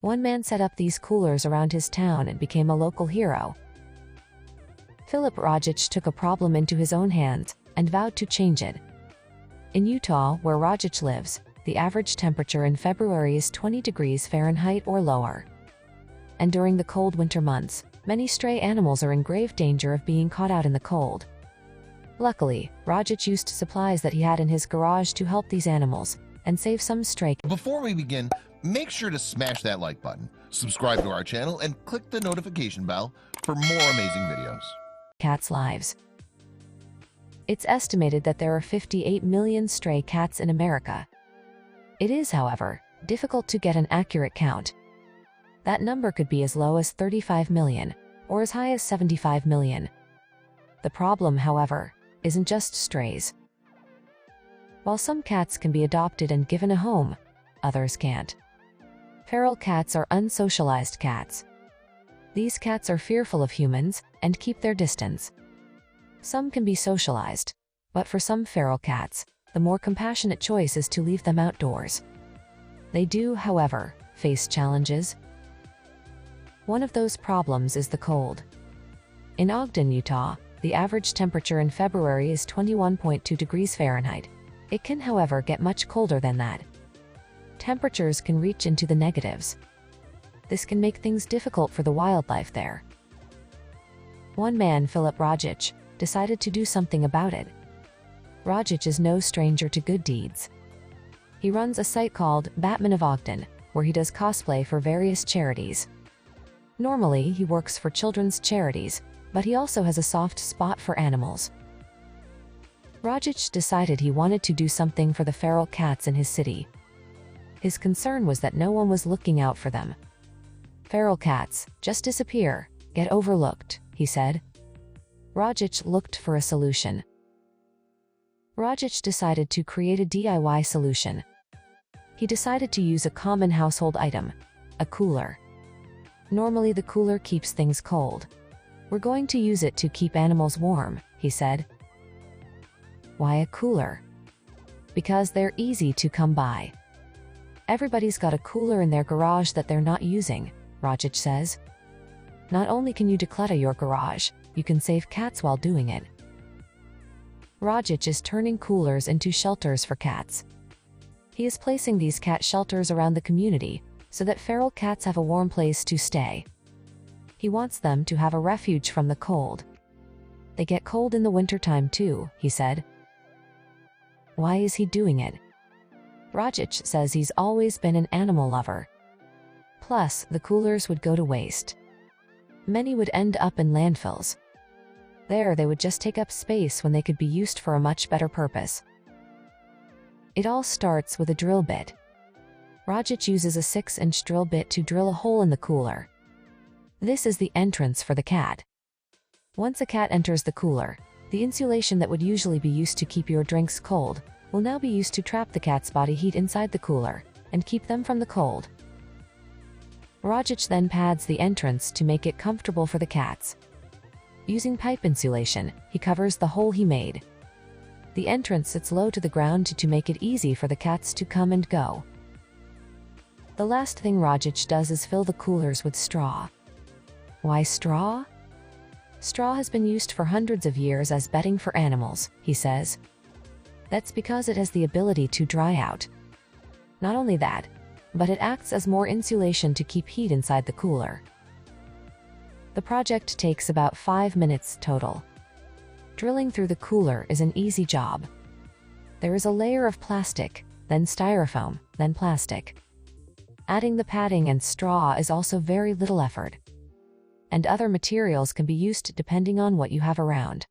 One man set up these coolers around his town and became a local hero. Filip Rajic took a problem into his own hands and vowed to change it. In Utah, where Rajic lives, the average temperature in February is 20 degrees Fahrenheit or lower. And during the cold winter months, many stray animals are in grave danger of being caught out in the cold. Luckily, Rajic used supplies that he had in his garage to help these animals and save some stray. Before we begin, make sure to smash that like button, subscribe to our channel, and click the notification bell for more amazing videos. Cats' lives. It's estimated that there are 58 million stray cats in America. It is, however, difficult to get an accurate count. That number could be as low as 35 million, or as high as 75 million. The problem, however, isn't just strays. While some cats can be adopted and given a home, others can't. Feral cats are unsocialized cats. These cats are fearful of humans and keep their distance. Some can be socialized, but for some feral cats, the more compassionate choice is to leave them outdoors. They do, however, face challenges. One of those problems is the cold. In Ogden, Utah, the average temperature in February is 21.2 degrees Fahrenheit. It can, however, get much colder than that. Temperatures can reach into the negatives. This can make things difficult for the wildlife there. One man, Filip Rajic, decided to do something about it. Rajic is no stranger to good deeds. He runs a site called Batman of Ogden, where he does cosplay for various charities. Normally, he works for children's charities, but he also has a soft spot for animals. Rajic decided he wanted to do something for the feral cats in his city. His concern was that no one was looking out for them. Feral cats just disappear, get overlooked, he said. Rajic looked for a solution. Rajic decided to create a DIY solution. He decided to use a common household item, a cooler. Normally the cooler keeps things cold. We're going to use it to keep animals warm, he said. Why a cooler? Because they're easy to come by. Everybody's got a cooler in their garage that they're not using, Rajic says. Not only can you declutter your garage, you can save cats while doing it. Rajic is turning coolers into shelters for cats. He is placing these cat shelters around the community so that feral cats have a warm place to stay. He wants them to have a refuge from the cold. They get cold in the wintertime too, he said. Why is he doing it? Rajic says he's always been an animal lover. Plus, the coolers would go to waste. Many would end up in landfills. There, they would just take up space when they could be used for a much better purpose. It all starts with a drill bit. Rajic uses a 6-inch drill bit to drill a hole in the cooler. This is the entrance for the cat. Once a cat enters the cooler, the insulation that would usually be used to keep your drinks cold will now be used to trap the cat's body heat inside the cooler and keep them from the cold. Rajic then pads the entrance to make it comfortable for the cats. Using pipe insulation, he covers the hole he made. The entrance sits low to the ground to make it easy for the cats to come and go. The last thing Rajic does is fill the coolers with straw. Why straw? Straw has been used for hundreds of years as bedding for animals, he says. That's because it has the ability to dry out. Not only that, but it acts as more insulation to keep heat inside the cooler. The project takes about 5 minutes total. Drilling through the cooler is an easy job. There is a layer of plastic, then styrofoam, then plastic. Adding the padding and straw is also very little effort. And other materials can be used depending on what you have around.